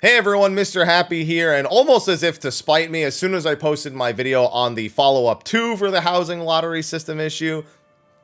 Hey everyone, Mr. Happy here, and almost as if to spite me, as soon as I posted my video on the follow-up 2 for the housing lottery system issue,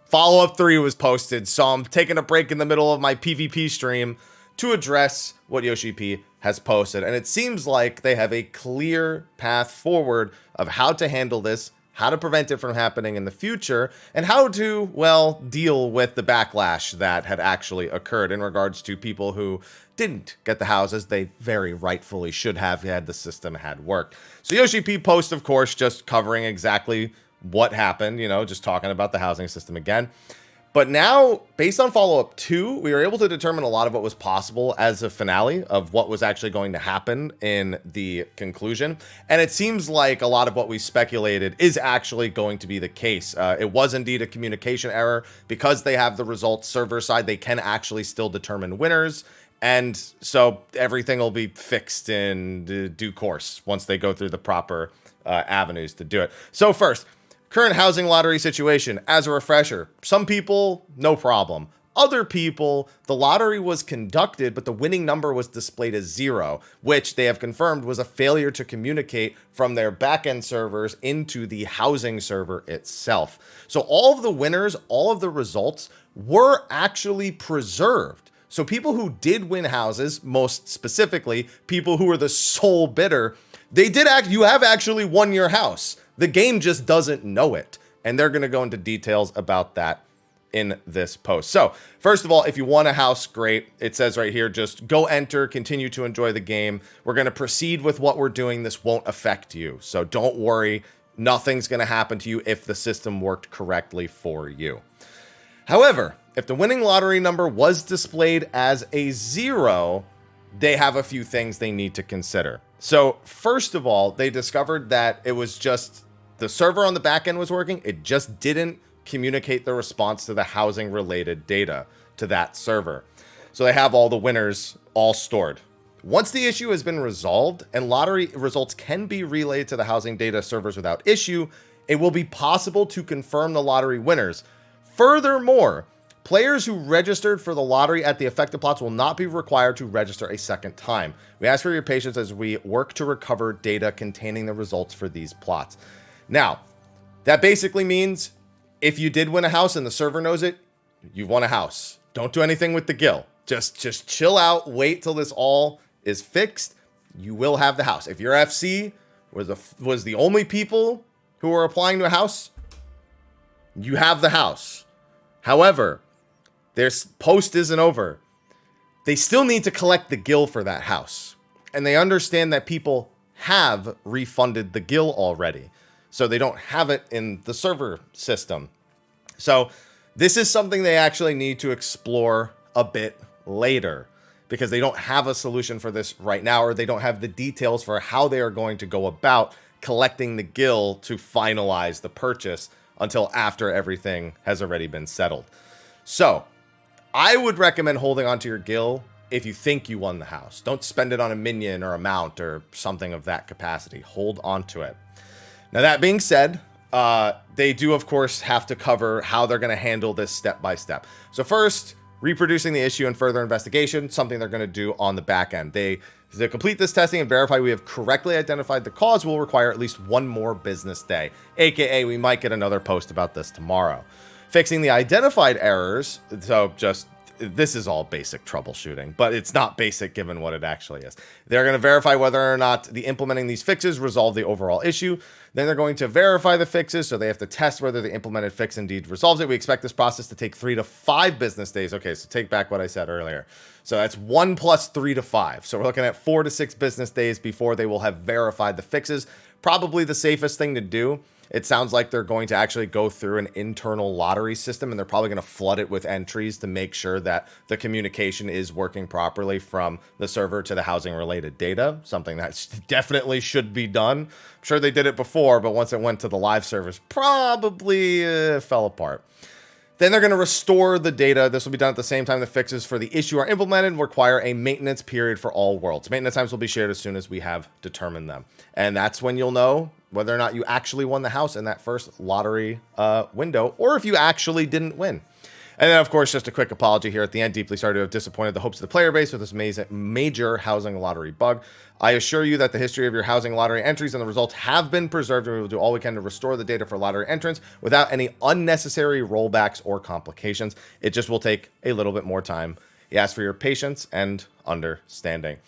follow-up 3 was posted, so I'm taking a break in the middle of my PvP stream to address what Yoshi P has posted, and it seems like they have a clear path forward of how to handle this, how to prevent it from happening in the future, and how to, well, deal with the backlash that had actually occurred in regards to people who didn't get the houses they very rightfully should have had the system had worked. So Yoshi P post, of course, just covering exactly what happened, you know, just talking about the housing system again. But now, based on follow-up 2, we were able to determine a lot of what was possible as a finale of what was actually going to happen in the conclusion. And it seems like a lot of what we speculated is actually going to be the case. It was indeed a communication error. Because they have the results server side, they can actually still determine winners. And so everything will be fixed in due course once they go through the proper avenues to do it. So first, current housing lottery situation. As a refresher, some people, no problem. Other people, the lottery was conducted, but the winning number was displayed as 0, which they have confirmed was a failure to communicate from their backend servers into the housing server itself. So all of the winners, all of the results were actually preserved. So people who did win houses, most specifically, people who were the sole bidder, you have actually won your house. The game just doesn't know it. And they're going to go into details about that in this post. So first of all, if you won a house, great. It says right here, just go enter, continue to enjoy the game. We're going to proceed with what we're doing. This won't affect you. So don't worry. Nothing's going to happen to you if the system worked correctly for you. However, if the winning lottery number was displayed as a 0, they have a few things they need to consider. So first of all, they discovered that it was just the server on the back end was working. It just didn't communicate the response to the housing related data to that server. So they have all the winners all stored. Once the issue has been resolved and lottery results can be relayed to the housing data servers without issue, it will be possible to confirm the lottery winners. Furthermore, players who registered for the lottery at the affected plots will not be required to register a second time. We ask for your patience as we work to recover data containing the results for these plots. Now, that basically means if you did win a house and the server knows it, you've won a house. Don't do anything with the gil. Just chill out, wait till this all is fixed. You will have the house. If your FC was the only people who were applying to a house, you have the house. However, their post isn't over. They still need to collect the gil for that house. And they understand that people have refunded the gil already. So they don't have it in the server system. So this is something they actually need to explore a bit later because they don't have a solution for this right now, or they don't have the details for how they are going to go about collecting the gil to finalize the purchase until after everything has already been settled. So I would recommend holding onto your gil if you think you won the house. Don't spend it on a minion or a mount or something of that capacity. Hold onto it. Now, that being said, they do, of course, have to cover how they're going to handle this step by step. So first, reproducing the issue and further investigation, something they're going to do on the back end. To complete this testing and verify we have correctly identified the cause will require at least one more business day, aka we might get another post about this tomorrow. Fixing the identified errors, so just this is all basic troubleshooting, but it's not basic given what it actually is. They're going to verify whether or not implementing these fixes resolve the overall issue. Then they're going to verify the fixes, so they have to test whether the implemented fix indeed resolves it. We expect this process to take 3 to 5 business days. Okay, so take back what I said earlier. So that's 1 plus 3 to 5. So we're looking at 4 to 6 business days before they will have verified the fixes. Probably the safest thing to do. It sounds like they're going to actually go through an internal lottery system, and they're probably going to flood it with entries to make sure that the communication is working properly from the server to the housing related data, something that definitely should be done. I'm sure they did it before, but once it went to the live service, probably fell apart. Then they're going to restore the data. This will be done at the same time the fixes for the issue are implemented and require a maintenance period for all worlds. Maintenance times will be shared as soon as we have determined them. And that's when you'll know whether or not you actually won the house in that first lottery window, or if you actually didn't win. And then, of course, just a quick apology here at the end. Deeply sorry to have disappointed the hopes of the player base with this major housing lottery bug. I assure you that the history of your housing lottery entries and the results have been preserved, and we will do all we can to restore the data for lottery entrants without any unnecessary rollbacks or complications. It just will take a little bit more time. He asks for your patience and understanding.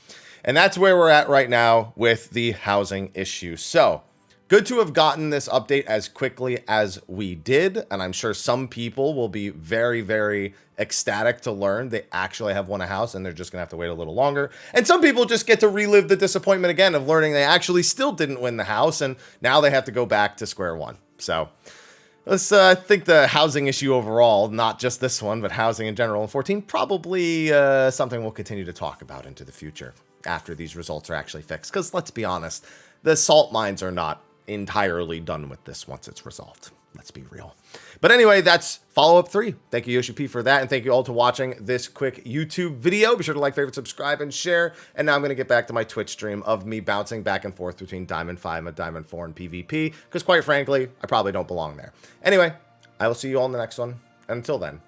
And that's where we're at right now with the housing issue. So, good to have gotten this update as quickly as we did, and I'm sure some people will be very, very ecstatic to learn they actually have won a house and they're just going to have to wait a little longer. And some people just get to relive the disappointment again of learning they actually still didn't win the house, and now they have to go back to square one. So, let's think the housing issue overall, not just this one, but housing in general in 14, probably something we'll continue to talk about into the future after these results are actually fixed. Because let's be honest, the salt mines are not entirely done with this once it's resolved. Let's be real. But anyway, that's follow-up 3. Thank you, Yoshi P, for that, and thank you all to watching this quick YouTube video. Be sure to like, favorite, subscribe, and share. And now I'm going to get back to my Twitch stream of me bouncing back and forth between Diamond 5 and Diamond 4 and PvP, because quite frankly, I probably don't belong there. Anyway, I will see you all in the next one. And until then,